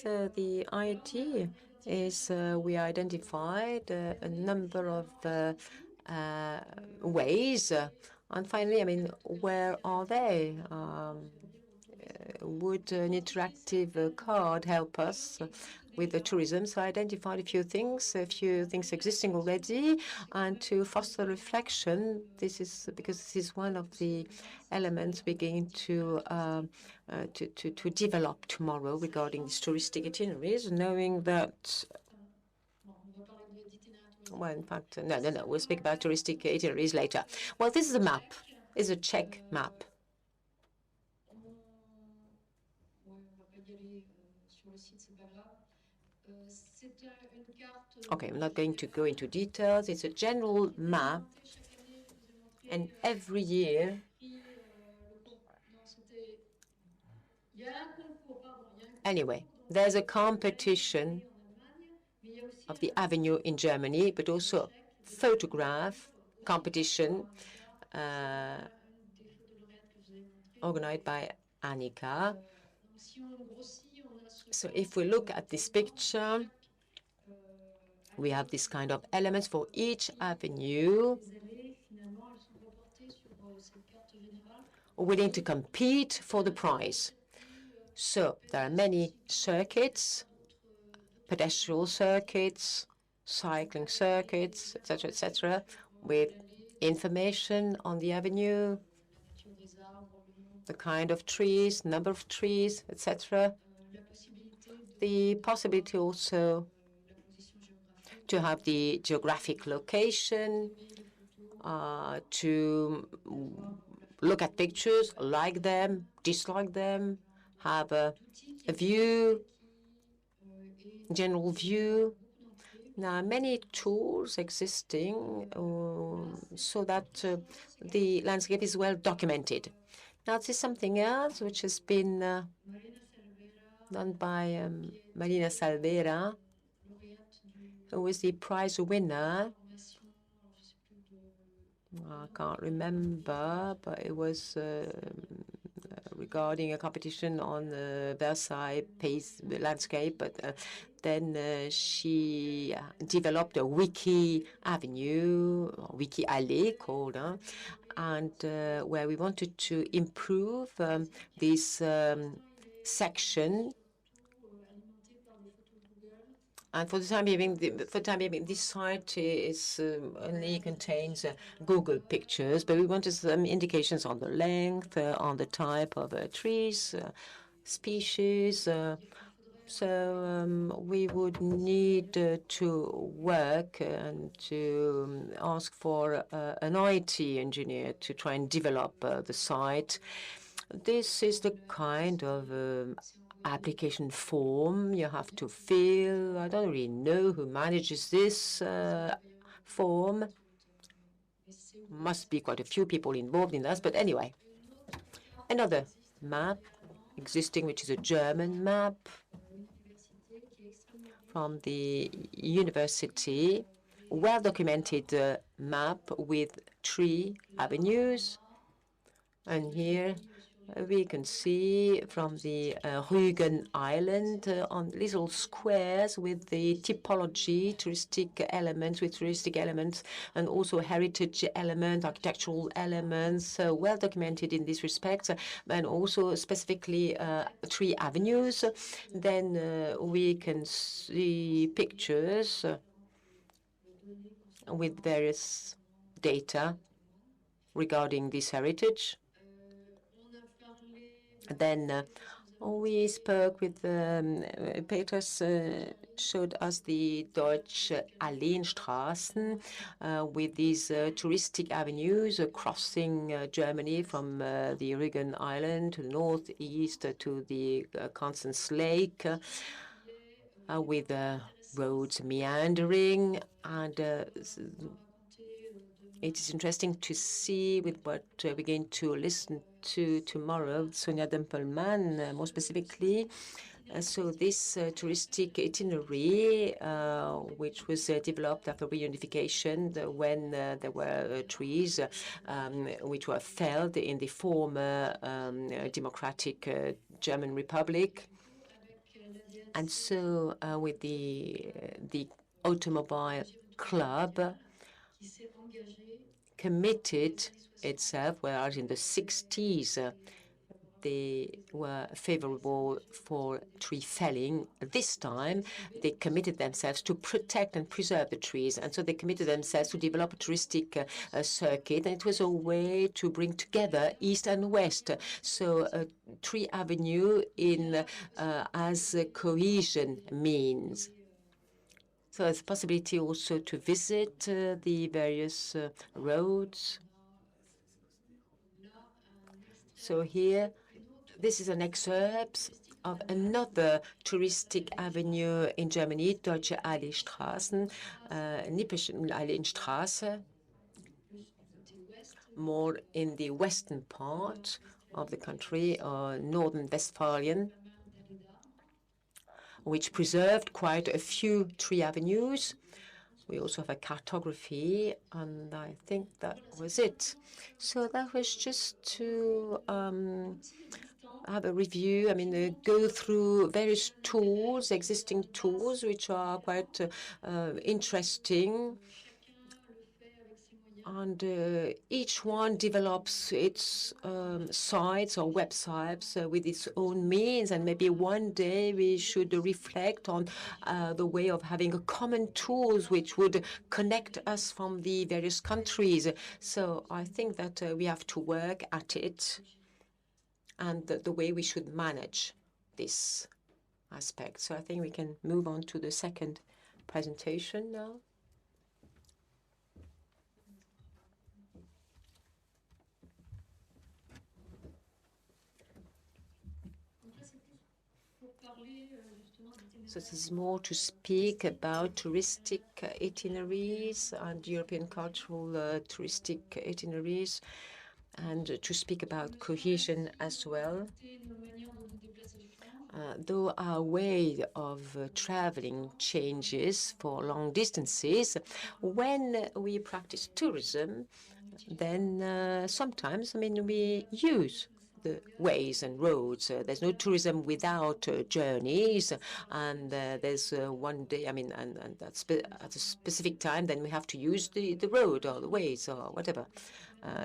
So the idea is we identified a number of ways. And finally, I mean, where are they? Would an interactive card help us with the tourism? So I identified a few things existing already, and to foster reflection. This is because this is one of the elements we're going to develop tomorrow regarding these touristic itineraries, knowing that. Well, in fact, no. We'll speak about touristic itineraries later. Well, this is a map. It's a Czech map. Okay, I'm not going to go into details. It's a general map, and every year anyway, there's a competition of the avenue in Germany, but also photograph competition organized by Annika. So if we look at this picture, we have this kind of elements for each avenue willing to compete for the prize. So there are many circuits, pedestrian circuits, cycling circuits, etc., with information on the avenue, the kind of trees, number of trees, etc. The possibility also to have the geographic location, to look at pictures, like them, dislike them, have a view, general view. Now, many tools existing so that the landscape is well documented. Now, this is something else which has been done by Marina Salvera, who is the prize winner. I can't remember, but it was regarding a competition on the Versailles landscape. But then she developed a wiki avenue, or wiki allée called, and where we wanted to improve this section. And for the time being, this site is only contains Google pictures, but we wanted some indications on the length, on the type of trees, species. So we would need to work and to ask for an IT engineer to try and develop the site. This is the kind of application form you have to fill. I don't really know who manages this form. Must be quite a few people involved in this, but anyway. Another map existing, which is a German map from the university, well-documented map with 3 avenues. And here we can see from the Rügen Island on little squares with the typology, touristic elements, and also heritage elements, architectural elements, well documented in this respect, and also specifically 3 avenues. Then we can see pictures with various data regarding this heritage. Then we spoke with Peters showed us the Deutsche Alleenstraßen with these touristic avenues crossing Germany from the Rügen Island to the northeast to the Constance Lake with roads meandering. And it is interesting to see with what we're going to listen to tomorrow, Sonia Dempelman, more specifically. So this touristic itinerary, which was developed after reunification when there were trees which were felled in the former democratic German Republic. And so with the automobile club committed itself, whereas in the 60s they were favorable for tree felling. This time, they committed themselves to protect and preserve the trees. And so they committed themselves to develop a touristic circuit. And it was a way to bring together East and West. So a tree avenue in as a cohesion means. So there's a possibility also to visit the various roads. So here, this is an excerpt of another touristic avenue in Germany, Deutsche Allee-Straßen, Nippischen Alleenstraße, more in the western part of the country, northern Westphalian, which preserved quite a few tree avenues. We also have a cartography, and I think that was it. So that was just to have a review, go through various tools, existing tools, which are quite interesting. And each one develops its sites or websites with its own means. And maybe one day we should reflect on the way of having a common tools which would connect us from the various countries. So I think that we have to work at it and the way we should manage this aspect. So I think we can move on to the second presentation now. So this is more to speak about touristic itineraries and European cultural touristic itineraries, and to speak about cohesion as well. Though our way of traveling changes for long distances, when we practice tourism, then sometimes, we use the ways and roads. There's no tourism without journeys, and there's one day, and at a specific time, then we have to use the road or the ways or whatever.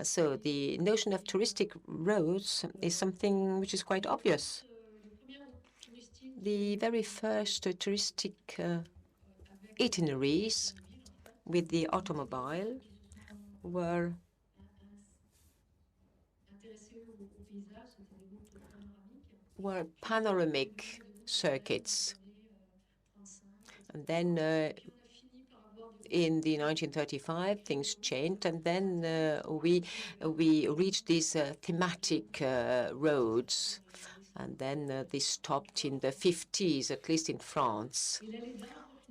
So the notion of touristic roads is something which is quite obvious. The very first touristic itineraries with the automobile were panoramic circuits. And then in the 1935, things changed, and then we reached these thematic roads. And then they stopped in the 50s, at least in France.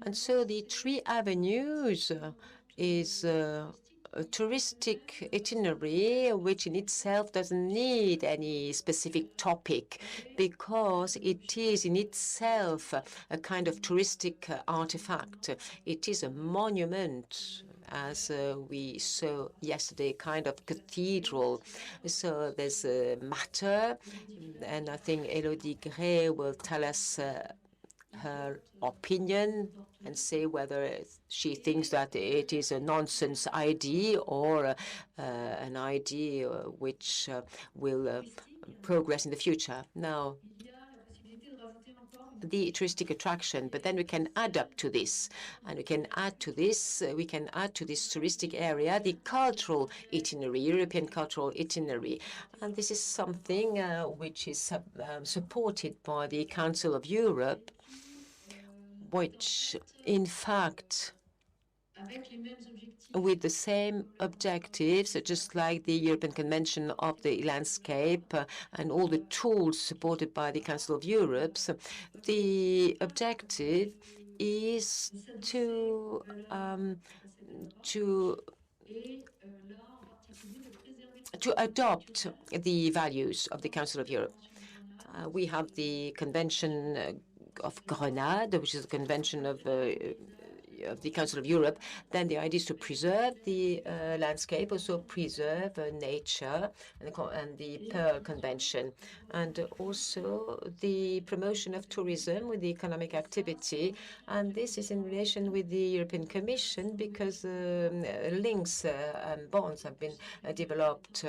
And so the tree avenues is a touristic itinerary, which in itself doesn't need any specific topic, because it is in itself a kind of touristic artifact. It is a monument, as we saw yesterday, kind of cathedral. So there's a matter, and I think Élodie Gray will tell us her opinion and say whether she thinks that it is a nonsense idea or an idea which will progress in the future. Now, the touristic attraction, but then we can add up to this, and we can add to this touristic area the cultural itinerary, European cultural itinerary. And this is something which is supported by the Council of Europe, which in fact, with the same objectives, just like the European Convention of the Landscape and all the tools supported by the Council of Europe, so the objective is to adopt the values of the Council of Europe. We have the Convention of Grenade, which is a convention of the Council of Europe, then the idea is to preserve the landscape, also preserve nature and the Pearl Convention, and also the promotion of tourism with the economic activity. And this is in relation with the European Commission because links and bonds have been developed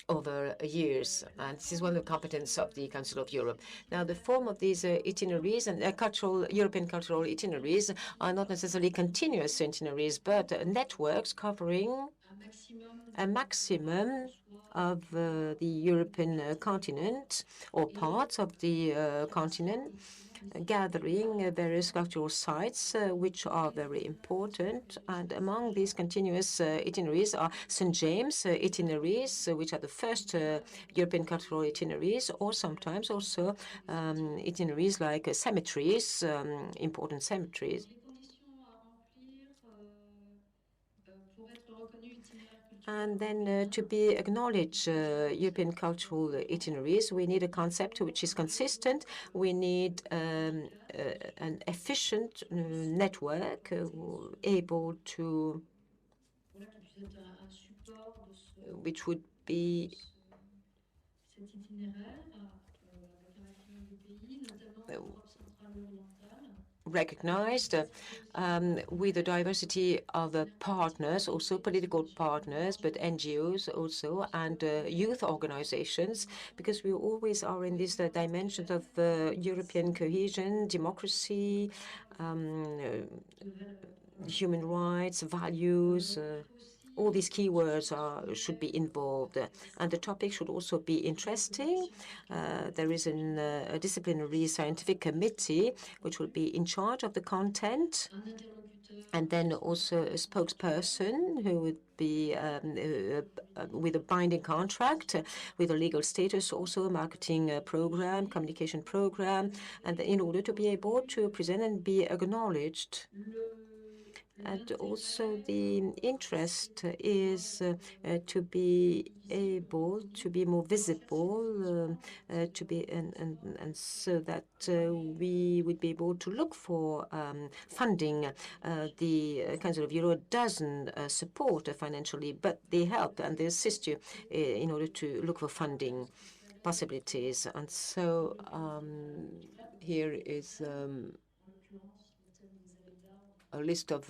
over years, and this is one of the competence of the Council of Europe. Now, the form of these itineraries and European cultural itineraries are not necessarily continuous itineraries, but networks covering a maximum of the European continent or parts of the continent, gathering various cultural sites which are very important. And among these continuous itineraries are St. James itineraries, which are the first European cultural itineraries, or sometimes also itineraries like cemeteries, important cemeteries. And then to be acknowledged European cultural itineraries, we need a concept which is consistent. We need an efficient network able to, which would be recognized with the diversity of partners, also political partners, but NGOs also, and youth organizations, because we always are in these dimensions of European cohesion, democracy, human rights, values. All these keywords should be involved, and the topic should also be interesting. There is a disciplinary scientific committee which will be in charge of the content, and then also a spokesperson who would be with a binding contract, with a legal status, also a marketing program, communication program, and in order to be able to present and be acknowledged. And also the interest is to be able to be more visible, to be and so that we would be able to look for funding. The Council of Europe doesn't support financially, but they help and they assist you in order to look for funding possibilities. And so here is a list of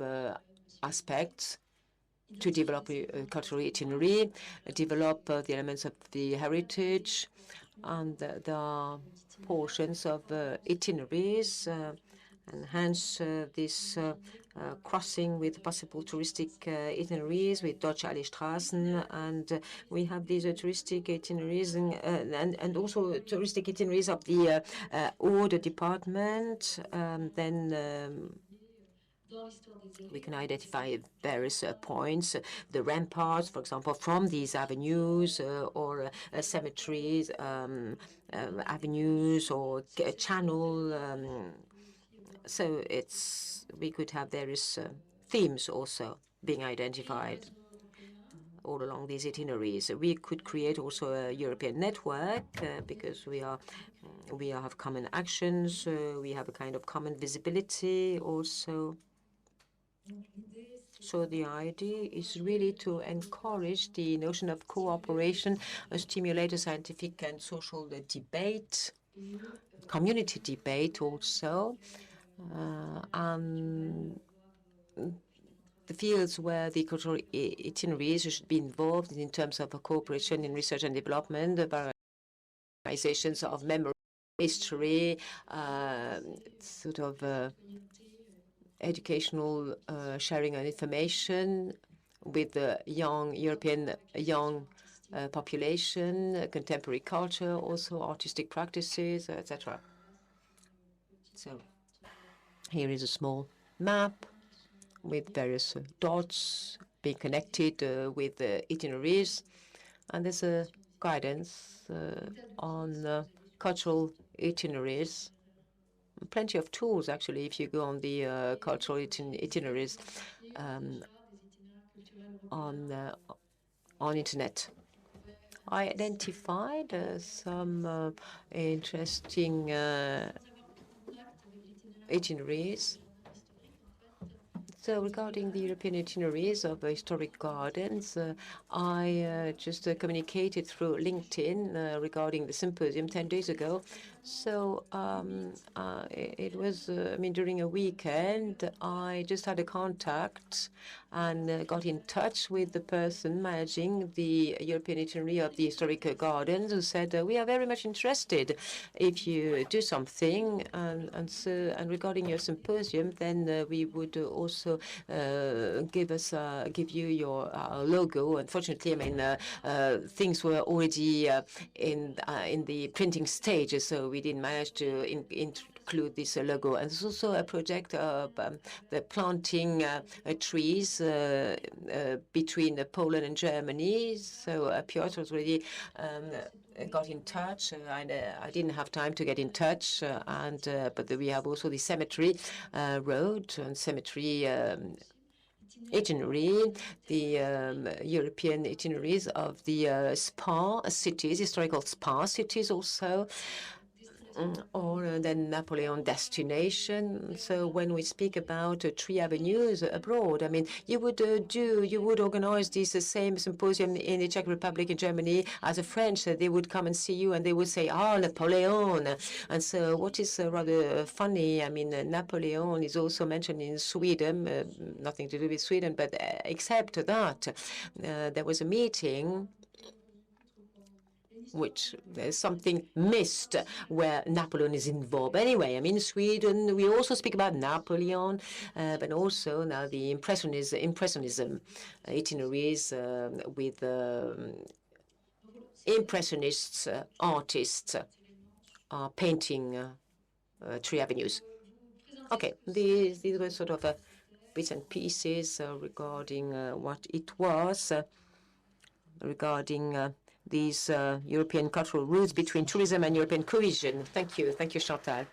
aspects to develop a cultural itinerary, develop the elements of the heritage, and there are portions of itineraries, enhance this crossing with possible touristic itineraries with Deutsche Alleenstraßen, and we have these touristic itineraries and also touristic itineraries of the Aude department. Then we can identify various points, the ramparts, for example, from these avenues or cemeteries, avenues or channel. So we could have various themes also being identified all along these itineraries. We could create also a European network because we have common actions. We have a kind of common visibility also. So the idea is really to encourage the notion of cooperation, stimulate a scientific and social debate, community debate also, and the fields where the cultural itineraries should be involved in terms of cooperation in research and development, the organizations of memory, history, sort of educational sharing and information with the European population, contemporary culture, also artistic practices, etc. So here is a small map with various dots being connected with itineraries, and there's a guidance on cultural itineraries. Plenty of tools, actually, if you go on the cultural itineraries on internet. I identified some interesting itineraries. So regarding the European itineraries of historic gardens, I just communicated through LinkedIn regarding the symposium 10 days ago. So it was, I mean, during a weekend, I just had a contact and got in touch with the person managing the European itinerary of the historic gardens, who said, we are very much interested if you do something. And regarding your symposium, then we would also give you your logo. Unfortunately, I mean, things were already in the printing stage, so we didn't manage to include this logo. And there's also a project of the planting trees between Poland and Germany. So Piotr was already got in touch. I didn't have time to get in touch, but we have also the cemetery road and cemetery itinerary, the European itineraries of the spa cities, historical spa cities also, or the Napoleon destination. So when we speak about 3 avenues abroad, I mean, you would organize this same symposium in the Czech Republic, in Germany, as a French. They would come and see you and they would say, ah, Napoleon. And so what is rather funny, I mean, Napoleon is also mentioned in Sweden, nothing to do with Sweden, but except that there was a meeting which there's something missed where Napoleon is involved. Anyway, I mean, in Sweden, we also speak about Napoleon, but also now the Impressionism itineraries with Impressionists, artists are painting 3 avenues. Okay, these were sort of bits and pieces regarding what it was, regarding these European cultural roots between tourism and European cohesion. Thank you. Thank you, Chantal.